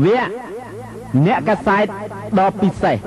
វាអ្នកកសែតដ៏ពិសេស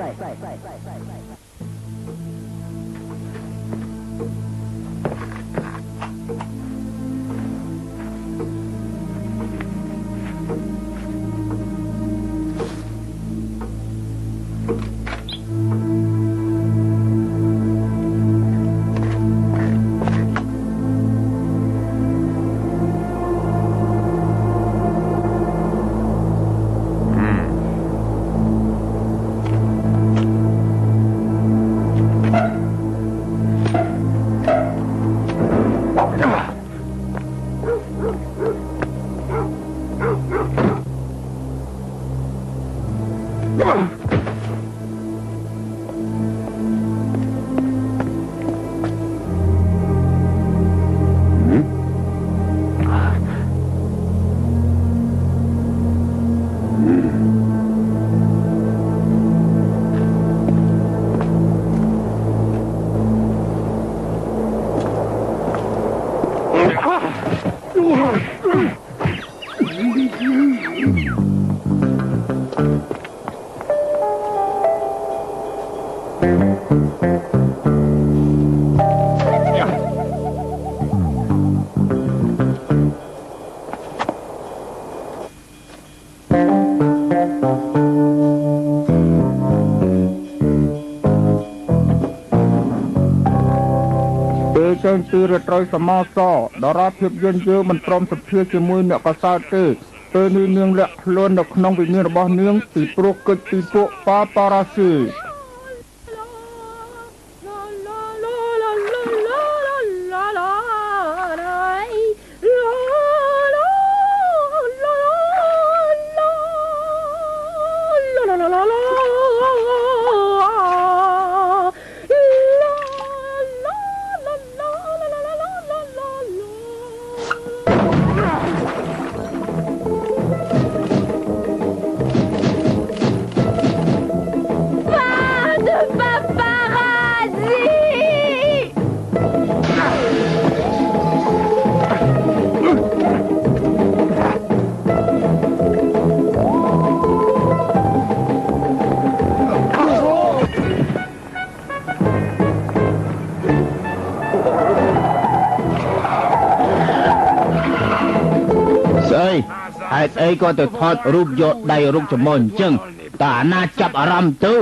ចេញពីរាត្រីសមសដរាបភាពយន្តយើងមិនព្រមសភាជាមួយអ្នកកសែតទេពេលនេះនាងលាក់ខ្លួននៅក្នុងវិញ្ញាណរបស់នាងពីព្រោះកិច្ចពីពួកប៉ារ៉ាស៊ីហេតុអីក៏ទៅថតរូបយកដៃរូបចំមុនអញ្ចឹងតើអាណាចាប់អារម្មណ៍ទៅ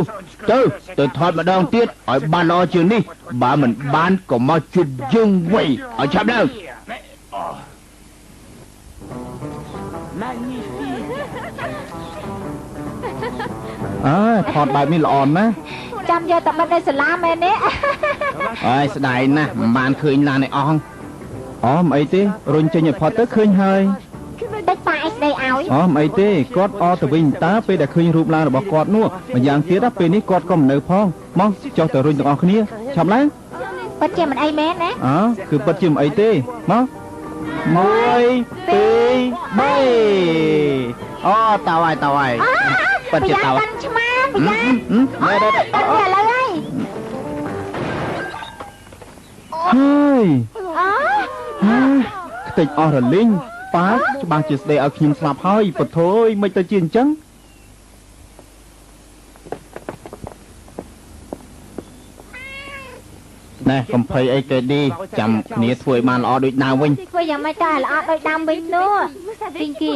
ថតម្ដងទៀតឲ្យបានល្អជាងនេះបើមិនបានក៏មកជួបយើងវិញឲ្យឆាប់ឡើងថតបែបនេះល្អណាស់ចាំយកតែបិទនៅសាលាមែនទេអើយស្ដាយណាស់មិនបានឃើញឡានឯអស់មិនអីទេរុញចេញឲ្យផុតទៅឃើញហើយតិចប៉ាអីស្ដីឲ្យមិនអីទេគាត់អត់ទៅវិញតើពេលដែលឃើញរូបឡានរបស់គាត់នោះម្យ៉ាងទៀតពេលនេះគាត់ក៏មិននៅផងមកចុះទៅរុញទាំងអស់គ្នាឆាប់ឡើងពិតជាមិនអីមែនណាគឺពិតជាមិនអីទេមក1 2 3តើហើយពិតជាតើឆ្មាប្រយ័ត្នឥឡូវហើយខ្ទេចអស់រលីងប៉ាច្បាស់ជាស្ដីឲ្យខ្ញុំស្លាប់ហើយពធយមិនទៅជាអញ្ចឹងណែកំភៃអីគេឌីចាំគ្នាធ្វើឲ្យបានល្អដូចដើមវិញធ្វើយ៉ាងម៉េចតែល្អដូចដើមវិញនោះពីគី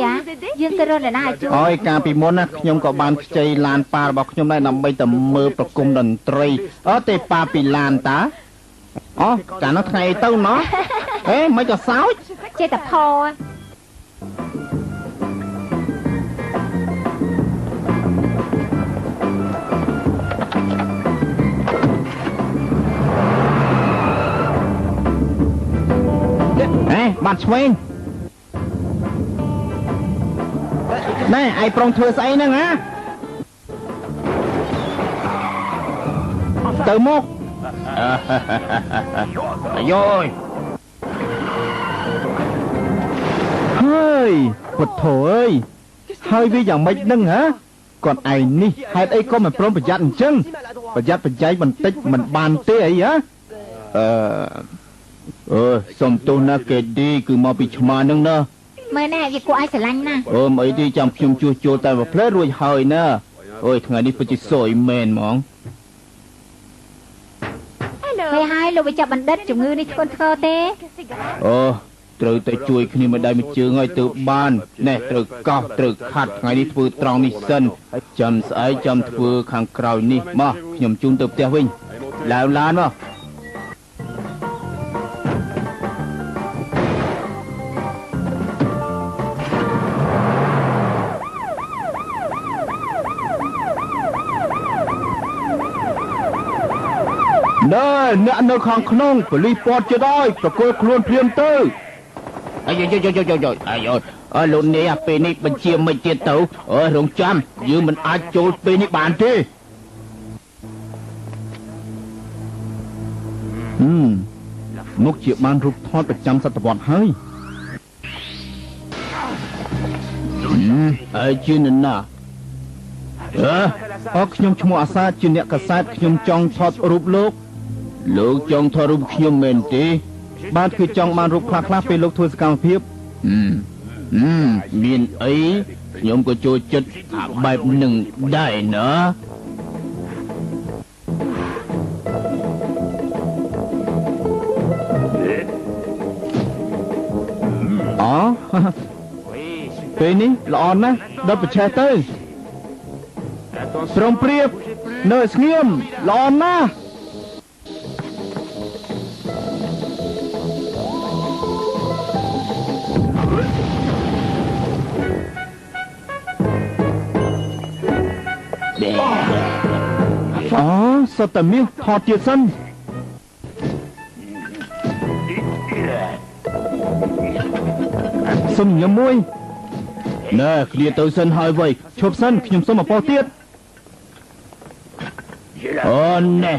យើងទៅរត់ណាជួយអើយកាលពីមុនណាខ្ញុំក៏បានខ្ចីឡានប៉ារបស់ខ្ញុំដែរដើម្បីទៅមើលប្រគំតន្ត្រីទេប៉ាពីឡានតាកាលនោះថ្ងៃទៅណោះមិនក៏សោចចេះតែផបាត់ឆ្វេងណែឯងប្រុងធ្វើស្អីហ្នឹងហ៎ទៅមកអាយយហើយពុទ្ធោអើយហើយវាយ៉ាងម៉េចហ្នឹងហ៎គាត់ឯងនេះហេតុអីក៏មិនព្រមប្រយ័ត្នអញ្ចឹងប្រយ័ត្នប្រយែងបន្តិចមិនបានទេអីហ៎សុំទោសណាគេឌីគឺមកពីឆ្មាហ្នឹងណា មើលណែវាគួរឲ្យស្រឡាញ់ណាស់ អូមអីទីចាំខ្ញុំជួសជុលតែមួយផ្លែរួចហើយណាអូយថ្ងៃនេះពិតជាសយមែនហ្មង ហើយហើយលោកវិជ្ជបណ្ឌិតជំងឺនេះធ្ងន់ធ្ងរទេ អូត្រូវតែជួយគ្នាម្ដាយមួយជើងឲ្យទៅបានណែត្រូវកោសត្រូវខាត់ថ្ងៃនេះធ្វើត្រង់នេះសិនចាំស្អែកចាំធ្វើខាងក្រោយនេះមកខ្ញុំជូនទៅផ្ទះវិញឡើងឡានមកណែអ្នកនៅខាងក្នុងប៉ូលីសពាត់ជិតហើយប្រគល់ខ្លួនភ្លាមទៅអាយអាយលោកនេះពេលនេះបញ្ជាមិនទៀតទៅរងចាំយើងមិនអាចចូលពេលនេះបានទេមុខជាបានរូបថតប្រចាំសតវត្សហើយអើជាណាខ្ញុំឈ្មោះអាសាជាអ្នកកសែតខ្ញុំចង់ថតរូបលោកចង់ថតរូបខ្ញុំមែនទេបាទគឺចង់បានរូបខ្លះៗពេលលោកធ្វើសកម្មភាពមានអីខ្ញុំក៏ចូលចិត្តបែបនឹងដែរណាពេលនេះល្អណាស់ដល់ប្រឆេះទៅព្រមព្រៀបនៅស្ងៀមល្អណាស់សុទ្ធតែមាសថតទៀតសិនសុំញ៉ាំមួយណែគ្នាទៅសិនហើយវៃឈប់សិនខ្ញុំសុំអពោទៀតអូណែ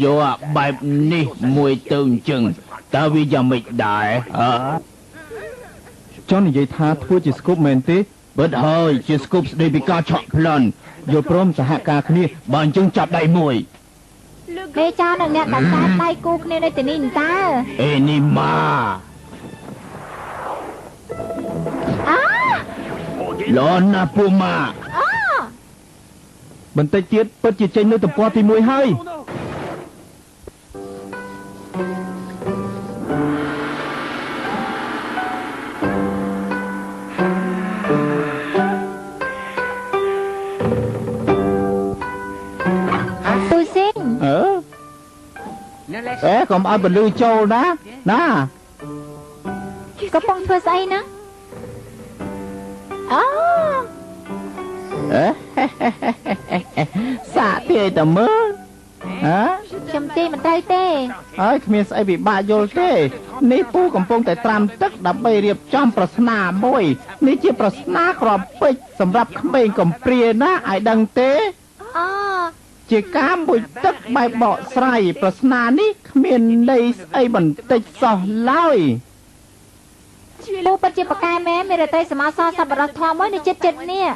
យកបែបនេះមួយទៅអញ្ចឹងតើវាយ៉ាងម៉េចដែរចង់និយាយថាធ្វើជាស្គប់មែនទេបិទហើយជាស្គប់ស្ដីពីការឆក់ប្លន់យល់ព្រមសហការគ្នាបើអញ្ចឹងចាប់ដៃមួយពេលចោលនឹងអ្នកកសាដៃគូគ្នានៅទីនេះតើអេនីម៉ាឡនណាពូម៉ាបន្តិចទៀតពិតជាចេញនៅទំព័រទី1ហើយទូសិនកុំឲ្យពលឺចូលណាកំពុងធ្វើស្អីណាសាក់ទេតើមើលខ្ញុំទេមិនត្រូវទេហើយគ្មានស្អីពិបាកយល់ទេនេះពូកំពុងតែត្រាំទឹកដើម្បីរៀបចំប្រស្នាមួយនេះជាប្រស្នាក្របពេជ្រសម្រាប់ក្មេងកំព្រាណាឲ្យដឹងទេជាការមួយទឹកបែបបកស្រាយប្រស្នានេះគ្មានន័យស្អីបន្តិចសោះឡើយពូពិតជាប្រកែមែនមានរតីសមាសសប្បុរសធម៌មួយនៅចិត្តនេះ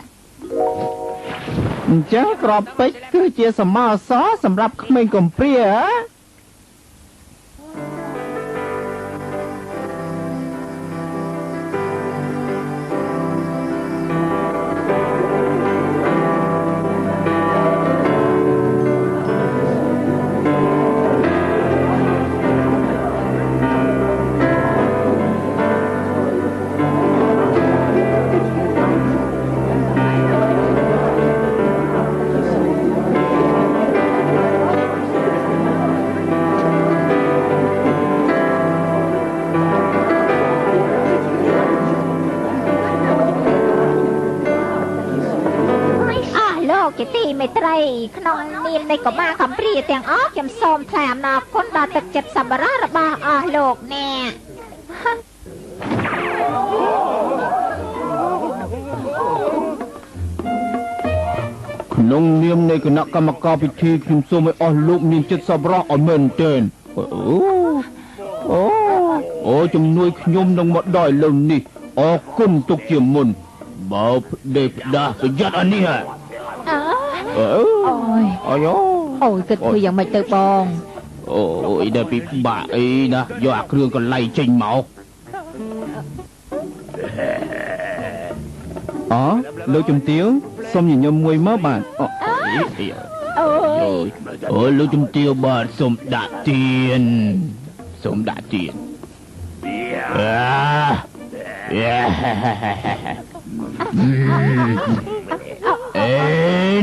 អញ្ចឹងក្របពេជ្រគឺជាសមាសសម្រាប់ក្មេងកំព្រាទីមេត្រីក្នុងនាមនៃកុមារកំព្រាទាំងអស់ខ្ញុំសូមថ្លែងអំណរគុណដល់ទឹកចិត្តសប្បុរសរបស់អស់លោកអ្នកក្នុងនាមនៃគណៈកម្មការពិធីខ្ញុំសូមឲ្យអស់លោកមានចិត្តសប្បុរសឲ្យមែនទែនអូជំនួយខ្ញុំនឹងមកដល់លើនេះអរគុណទុកជាមុនបើផ្ដេសផ្ដាស់ប្រយ័ត្នអានេះអូយគិតធ្វើយ៉ាងម៉េចទៅបងអូយដែលពិបាកអីណាយកអាគ្រឿងកន្លៃចេញមក អូលោកជំទាវសុំញញឹមមួយមកបាទអូ អូយ លោកជំទាវបាទសុំដាក់ទៀនសុំដាក់ទៀន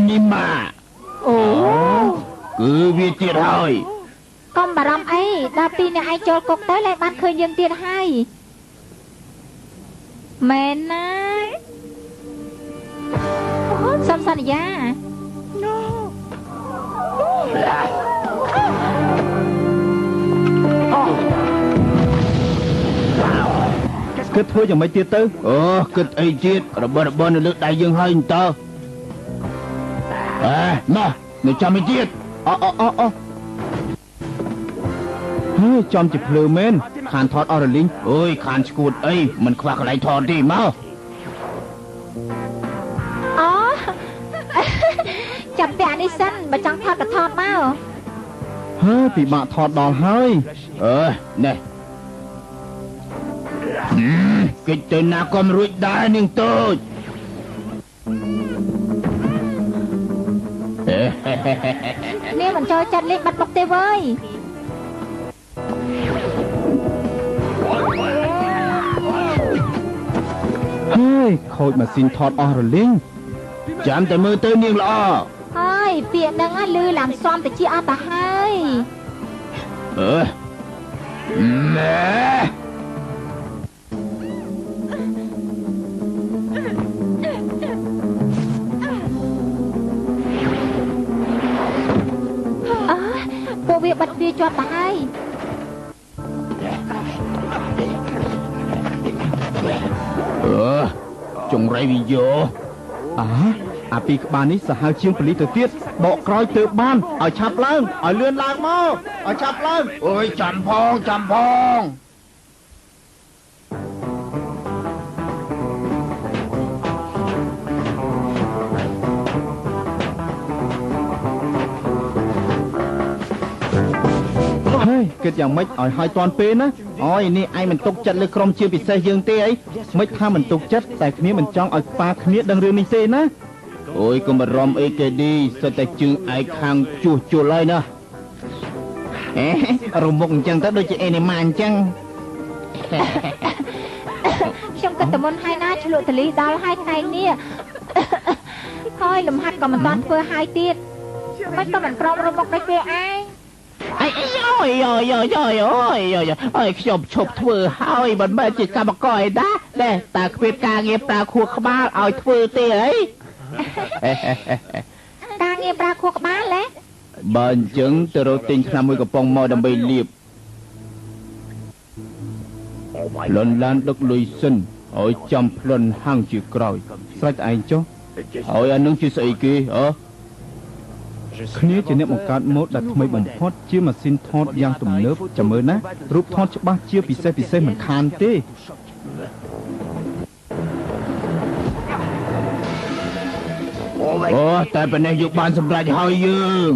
នេះម៉ាអូគឺវាទៀតហើយក ុំបារម្ភអីដល់ពីអ្នកឯងចូលគុកទៅលែងបានឃើញយើងទៀតហើយមែនណាសុំសន្យា គិតធ្វើយ៉ាងម៉េចទៀតទៅអូគិតអីទៀតរបស់នៅលើដៃយើងហើយតើមកនៅចាំឲ្យទៀតអូហើយចំជាភ្លើមែនខានថតអស់រលីងអើយខានឈួតអីមិនខ្វះកន្លែងថតទេមក អូ ចាំតែនេះសិនបើចង់ថតក៏ថតមក ហើយពិបាកថតដល់ហើយនេះកិច្ចទៅណាក៏មិនរួចដែរនាងតូចនេះមិនចូលចិត្តលេងបាត់បុកទេវើយហើយខូចម៉ាស៊ីនថតអស់រលីងចាំតែមើលទៅនាងល្អ ហើយពាក្យហ្នឹងលឺឡើងសំតិចអត់ទៅហើយម៉ែពួកវាបាត់វាជាប់ទៅហើយចង្រៃវាយោអាពីក្បាលនេះសាហាវជាងប៉ូលីសទៅទៀតបកក្រោយទៅបានឲ្យឆាប់ឡើងឲ្យលឿនឡើងមកឲ្យឆាប់ឡើងអើយចាំផងហើយគិតយ៉ាងម៉េចឲ្យហើយតាន់ពេលណាអូយនេះឯងមិនទុកចិត្តលើក្រុមជាពិសេសយើងទេអីមិនថាមិនទុកចិត្តតែគ្នាមិនចង់ឲ្យប៉ាគ្នាដឹងរឿងនេះទេណាអូយកុំបារម្ភអីគេឌីសិតតែជើងឯកខាងជួសជុលហើយណារមុកអញ្ចឹងទៅដូចជាអេនីម៉ាអញ្ចឹង ខ្ញុំគិតតែមុនហើយណាឆ្លក់តលីដល់ហើយថ្ងៃនេះហើយលំហាត់ក៏មិនតាន់ធ្វើហើយទៀតមិនក៏មិនព្រមរមុកដូចវាឯងអីអូយខ្ញុំឈប់ធ្វើហើយមិនមែនជាកម្មករឯណាតែគ្មានការងារប្រើខួរក្បាលឲ្យធ្វើទេអី ការងារប្រើខួរក្បាលហ៎បើអញ្ចឹងទៅរកទិញថ្នាំមួយកំប៉ុងមកដើម្បីលាបលន់ឡានដឹកលុយសិនឲ្យចំផ្លុនហាំងជាក្រោយស្រេចឯងចុះហើយអានឹងជាស្អីគេគ្នាជាអ្នកបង្កើតម៉ូដដែលថ្មីបំផុតជាម៉ាស៊ីនថតយ៉ាងទំនើបចាំមើលណារូបថតច្បាស់ជាពិសេសមិនខានទេអូតែប៉ុណ្ណេះយកបានសម្រេចហើយយើង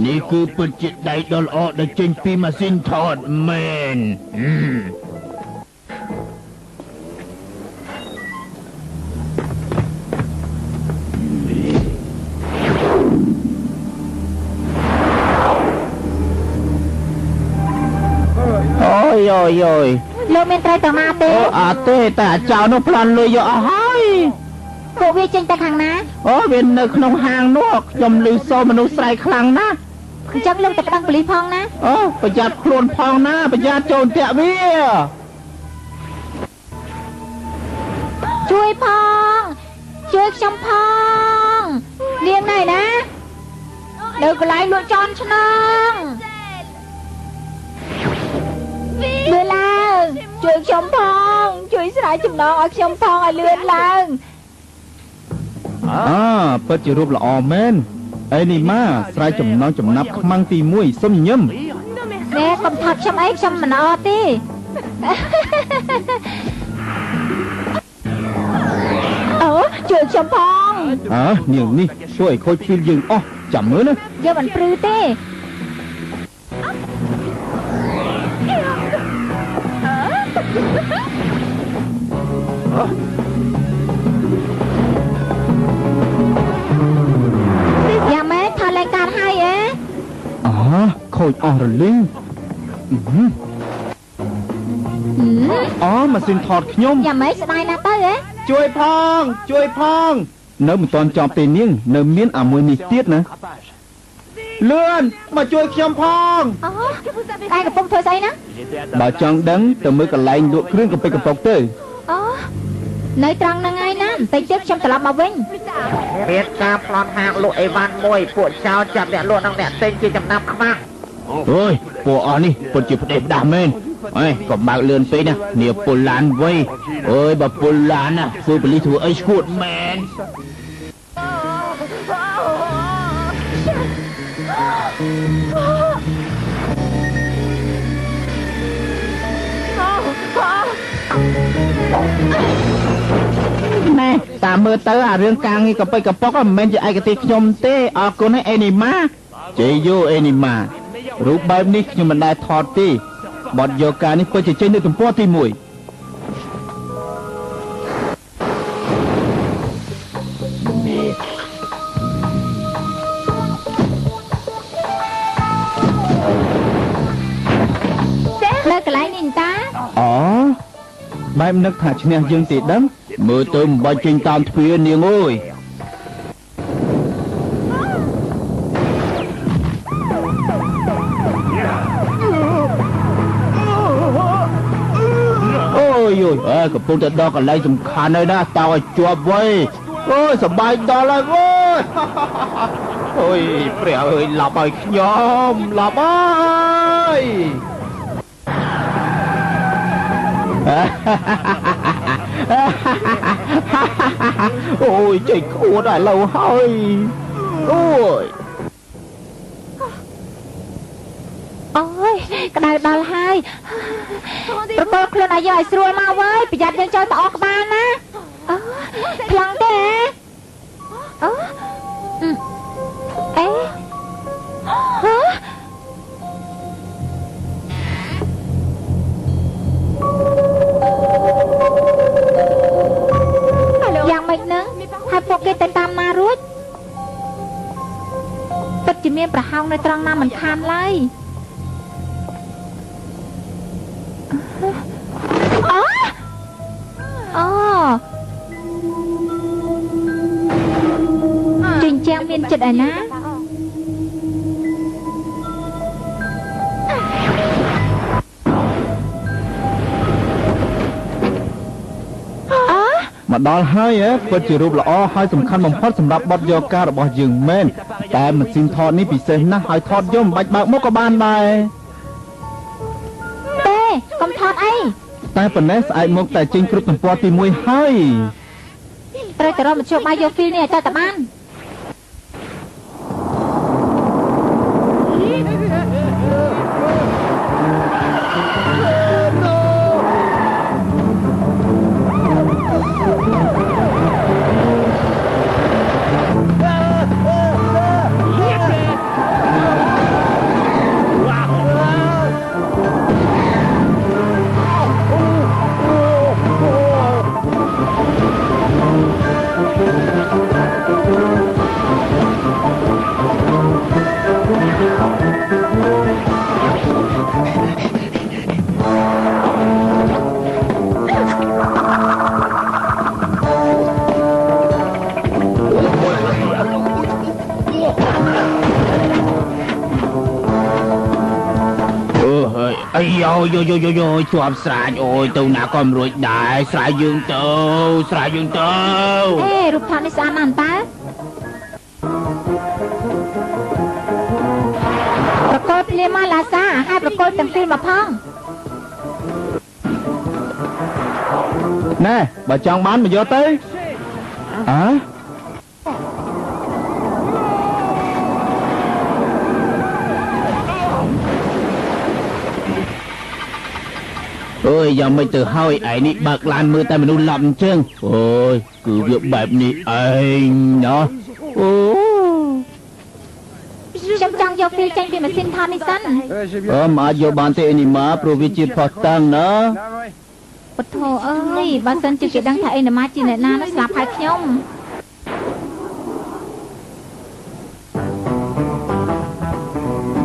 នេះគឺពិតជាដៃដ៏ល្អដែលចេញពីម៉ាស៊ីនថតមែនអូយលោកមានត្រូវទៅមកទេអត់ទេតែអាចៅនោះប្លន់លុយយកអស់ហើយពួកវាចេញទៅខាងណាអូវានៅក្នុងហាងនោះខ្ញុំឮសូរមនុស្សស្រែកខ្លាំងណាស់អញ្ចឹងលោកទៅប្តឹងប៉ូលីសផងណាអូប្រយ័ត្នខ្លួនផងណាប្រយ័ត្នចូលតាក់វាជួយផងជួយខ្ញុំផងនាងណៃណានៅកន្លែងលក់ចនឆ្នាំលឿនឡើងជួយខ្ញុំផងជួយស្រាយចំណងឲ្យខ្ញុំផងឲ្យលឿនឡើងពិតជារូបល្អមែនអេនេះម៉ាស្រាយចំណងចំណាប់ខ្មាំងទី1សុំញញឹមនេះកុំថត់ខ្ញុំអីខ្ញុំមិនអត់ទេអូ ខ្ញុំផង នាងនេះជួយឲ្យខូចពីលយើងអស់ចាំមើលណា យើងមិនព្រឺទេយ៉ាងម៉េចថាលេងកាត់ហើយខូចអស់រលីងម៉ាស៊ីនថតខ្ញុំ យ៉ាងម៉េចស្ដាយណាស់ទៅជួយផងនៅមិនទាន់ចប់ទេនាងនៅមានអាមួយនេះទៀតណាលឿនមកជួយខ្ញុំផងឯងកំពុងធ្វើស្អីណាបើចង់ដឹងទៅមើលកន្លែងលក់គ្រឿងកំប៉ុកទៅនៅត្រង់ហ្នឹងហើយណាបន្តិចទៀតខ្ញុំត្រឡប់មកវិញមានការប្លន់ហាងលក់អីវ៉ាន់មួយពួកចោលចាប់អ្នកលក់និងអ្នកទិញជាចំណាប់ខ្មាស់អូយពួកអស់នេះពិតជាផ្ដេសផ្ដាស់មែនក៏បើកលឿនពេកណានាពុលឡានវៃអើយបើពុលឡានណាធ្វើប៉ូលីសធ្វើអីឈួតមែនណែតាមមើលទៅអារឿងការងារកប៉ិកកប៉ុកមិនមែនជាឯកទេសខ្ញុំទេអរគុណឯអេនីម៉ាជេយូអេនីម៉ារូបបែបនេះខ្ញុំមិនដែលថតទេបទយកការនេះពិតជាចេញនៅទំព័រទី1នៅកន្លែងនេះតាបែបនឹកថាឈ្នះយើងទេដឹងមើលទៅមិនបាច់ចេញតាមទ្វារនាងអើយកំពុងតែដល់កន្លែងសំខាន់ហើយណាតើឲ្យជាប់វៃអូយសប្បាយដល់ហើយអូយព្រះអើយឡប់ឲ្យខ្ញុំឡប់ហើយអូយចេញខួតឥឡូវហើយអូយក្តៅដល់ហើយប្រមូលខ្លួនឲ្យយើងឲ្យស្រួលមកវើយប្រយ័ត្នយើងចូលទៅអស់ក្បាលណាខ្លាំងទេយ៉ាងម៉េចនឹងហើយពួកគេទៅតាមណារួចពិតជាមានប្រហោងនៅត្រង់ណាមិនខានឡើយជញ្ជាំងមានចិត្តឯណាមកដល់ហើយពិតជារូបល្អហើយសំខាន់បំផុតសម្រាប់បទយកការរបស់យើងមែនតែម៉ាស៊ីនថតនេះពិសេសណាស់ហើយថតយកមិនបាច់បើកមុខក៏បានដែរទេកុំថតអីតែប៉ុណ្ណេះស្អែកមកតែចេញគ្រប់ទំព័រទី1ហើយត្រូវតែរកមធ្យោបាយយកហ្វីលនេះឲ្យតែបានយោជាប់ស្រាចអូយទៅណាក៏មិនរួចដែរស្រាយយើងទៅរូបថតនេះស្អាតណាស់តើប្រកបភ្លាមមកឡាសាហើយប្រកបទាំងពីរមកផងណែបើចង់បានមកយកទៅ ơi giờ mới từ hơi ấy ní bạc lan mưa tay mình lầm chứ ôi cứ việc bẹp ní anh đó ô ខ្ញុំចង់យកពីចេញពីម៉ាស៊ីនថតនេះសិន មកយកបានទេនេះមកព្រោះវាជាផុសតាំងណា ពធអើយបើសិនជាគេដឹងថាអេណាម៉ាជាអ្នកណានោះស្លាប់ហើយខ្ញុំ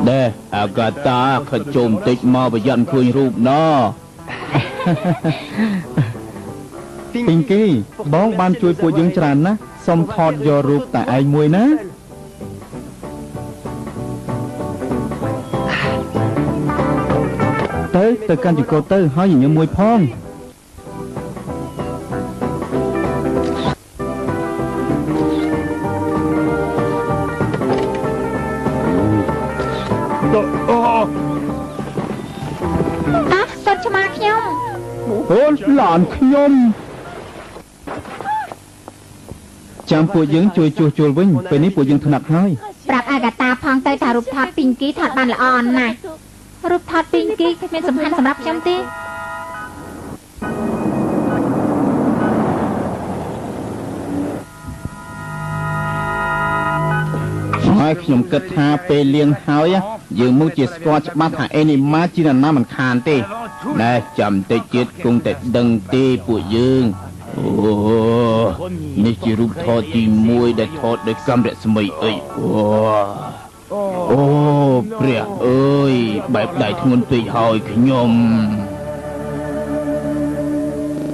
đây Agatha ខិតជុំតិចមកប្រយ័ត្នឃើញរូបណពីងគីបងបានជួយពួកយើងច្រើនណាស់សុំថតយករូបតែឯងមួយណាទៅកាន់ចង្កូតទៅហើយញញឹមមួយផងសុតឆ្មាខ្ញុំ អូឡានខ្ញុំចាំពួកយើងជួយជួសជុលវិញពេលនេះពួកយើងថ្នាក់ហើយ ប្រាប់អាកាតាផងទៅថារូបថតពីងគីថតបានល្អណាស់រូបថតពីងគីគ្មានសំខាន់សម្រាប់ខ្ញុំទេ ហើយខ្ញុំគិតថាពេលលៀងហើយយើងមកជាស្គាល់ច្បាស់ថាអេនីម៉ាជាអ្នកណាមិនខានទេណែចាំតិចទៀតគង់តែដឹងទេពួកយើងអូនេះជារូបថតទី1ដែលថតដោយកាំរស្មីអីអូព្រះអើយបែបដៃធ្ងន់ពេកហើយខ្ញុំ